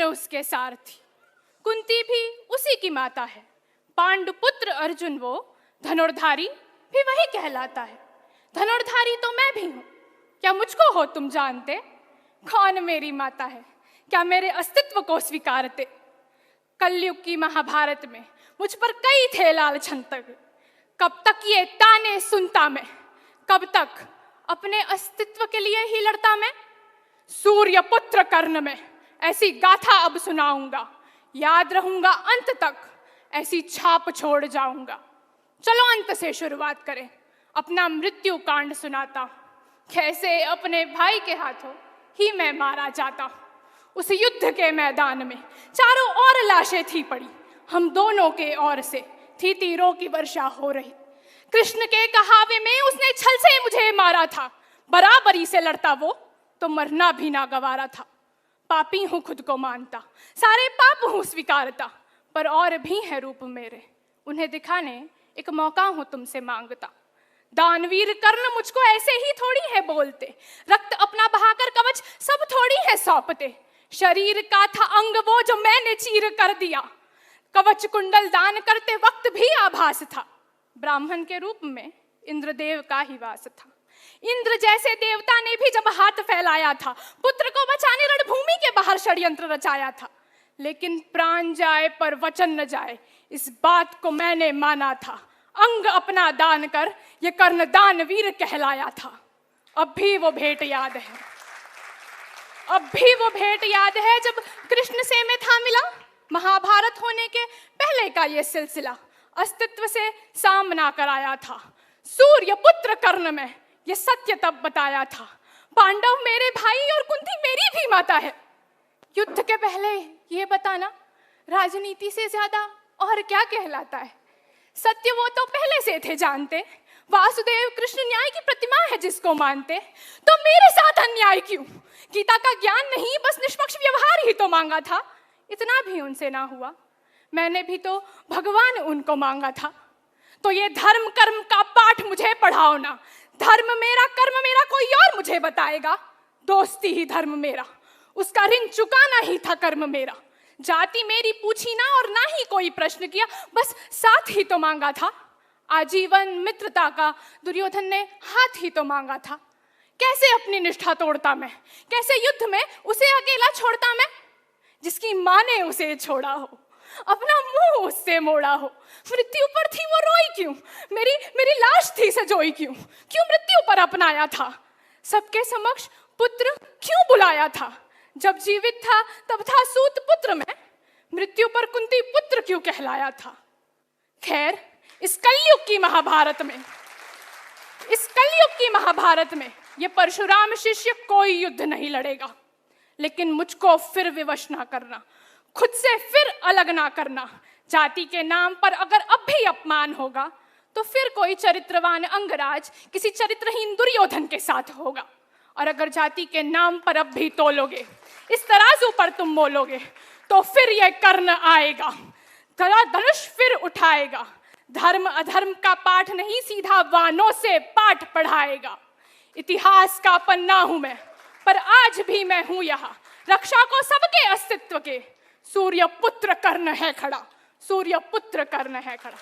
उसके सारथी। कुंती भी उसी की माता है। पांडुपुत्र अर्जुन वो, धनुर्धारी भी वही कहलाता है। धनुर्धारी तो मैं भी हूं, क्या मुझको हो तुम जानते? कौन मेरी माता है, क्या मेरे अस्तित्व को स्वीकारते? कलयुग की महाभारत में मुझ पर कई थे लाल छंतक। कब तक ये ताने सुनता मैं, कब तक अपने अस्तित्व के लिए ही लड़ता मैं? सूर्य पुत्र कर्ण में ऐसी गाथा अब सुनाऊंगा, याद रहूंगा अंत तक, ऐसी छाप छोड़ जाऊंगा। चलो अंत से शुरुआत करें, अपना मृत्यु कांड सुनाता। कैसे अपने भाई के हाथों ही मैं मारा जाता। उस युद्ध के मैदान में चारों ओर लाशें थी पड़ी, हम दोनों के ओर से थी तीरों की वर्षा हो रही। कृष्ण के कहावे में उसने छल से मुझे मारा था, बराबरी से लड़ता वो तो मरना भी ना गवारा था। पापी हूं खुद को मानता, सारे पाप हूं स्वीकारता, पर और भी है रूप मेरे, उन्हें दिखाने एक मौका हूं तुमसे मांगता। दानवीर कर्ण मुझको ऐसे ही थोड़ी है बोलते, रक्त अपना बहाकर कवच सब थोड़ी है सौंपते। शरीर का था अंग वो जो मैंने चीर कर दिया, कवच कुंडल दान करते वक्त भी आभास था। ब्राह्मण के रूप में इंद्रदेव का ही वास था। इंद्र जैसे देवता ने भी जब हाथ फैलाया था, पुत्र को बचाने रणभूमि के बाहर षड्यंत्र रचाया था। लेकिन प्राण जाए पर वचन न जाए, इस बात को मैंने माना था। अंग अपना दान कर ये कर्ण दानवीर कहलाया था। अब भी वो भेंट याद है, अब भी वो भेंट याद है जब कृष्ण से मैं था मिला। महाभारत होने के पहले का ये सिलसिला अस्तित्व से सामना कराया था। सूर्य पुत्र कर्ण में ये सत्य तब बताया था, पांडव मेरे भाई और कुंती मेरी भी माता है। युद्ध के पहले ये बताना राजनीति से ज्यादा और क्या कहलाता है। सत्य वो तो पहले से थे जानते, वासुदेव कृष्ण न्याय की प्रतिमा है जिसको मानते। तो मेरे साथ अन्याय क्यों? गीता का ज्ञान नहीं, बस निष्पक्ष व्यवहार ही तो मांगा था। इतना भी उनसे ना हुआ, मैंने भी तो भगवान उनको मांगा था। तो ये धर्म कर्म का पाठ मुझे पढ़ाओ ना, धर्म मेरा कर्म मेरा कोई और मुझे बताएगा। दोस्ती ही धर्म मेरा, उसका ऋण चुकाना ही था कर्म मेरा। जाति मेरी पूछी ना और ना ही कोई प्रश्न किया, बस साथ ही तो मांगा था। आजीवन मित्रता का दुर्योधन ने हाथ ही तो मांगा था। कैसे अपनी निष्ठा तोड़ता मैं, कैसे युद्ध में उसे अकेला छोड़ता मैं, जिसकी माँ ने उसे छोड़ा हो, अपना मुंह उससे मोड़ा हो। मृत्यु पर थी वो रोई क्यों, मेरी लाश थी सजोई क्यों, क्यों मृत्यु पर अपनाया था। सबके समक्ष पुत्र क्यों बुलाया था, जब जीवित था तब था सूत पुत्र में, मृत्यु पर कुंती पुत्र क्यों कहलाया था। खैर इस कलयुग की महाभारत में ये परशुराम शिष्य कोई युद्ध नहीं लड़ेगा। लेकिन मुझको फिर विवश ना करना, खुद से फिर अलग ना करना। जाति के नाम पर अगर अब भी अपमान होगा तो फिर कोई चरित्रवान अंगराज किसी चरित्रहीन दुर्योधन के साथ होगा। और अगर जाति के नाम पर अब भी तोलोगे, इस तराजू पर तुम मोलोगे, तो फिर यह कर्ण आएगा, धनुष फिर उठाएगा। धर्म अधर्म का पाठ नहीं, सीधा वानों से पाठ पढ़ाएगा। इतिहास का पन्ना हूं मैं, पर आज भी मैं हूं यहाँ, रक्षा को सबके अस्तित्व के। सूर्य पुत्र कर्ण है खड़ा, सूर्य पुत्र कर्ण है खड़ा।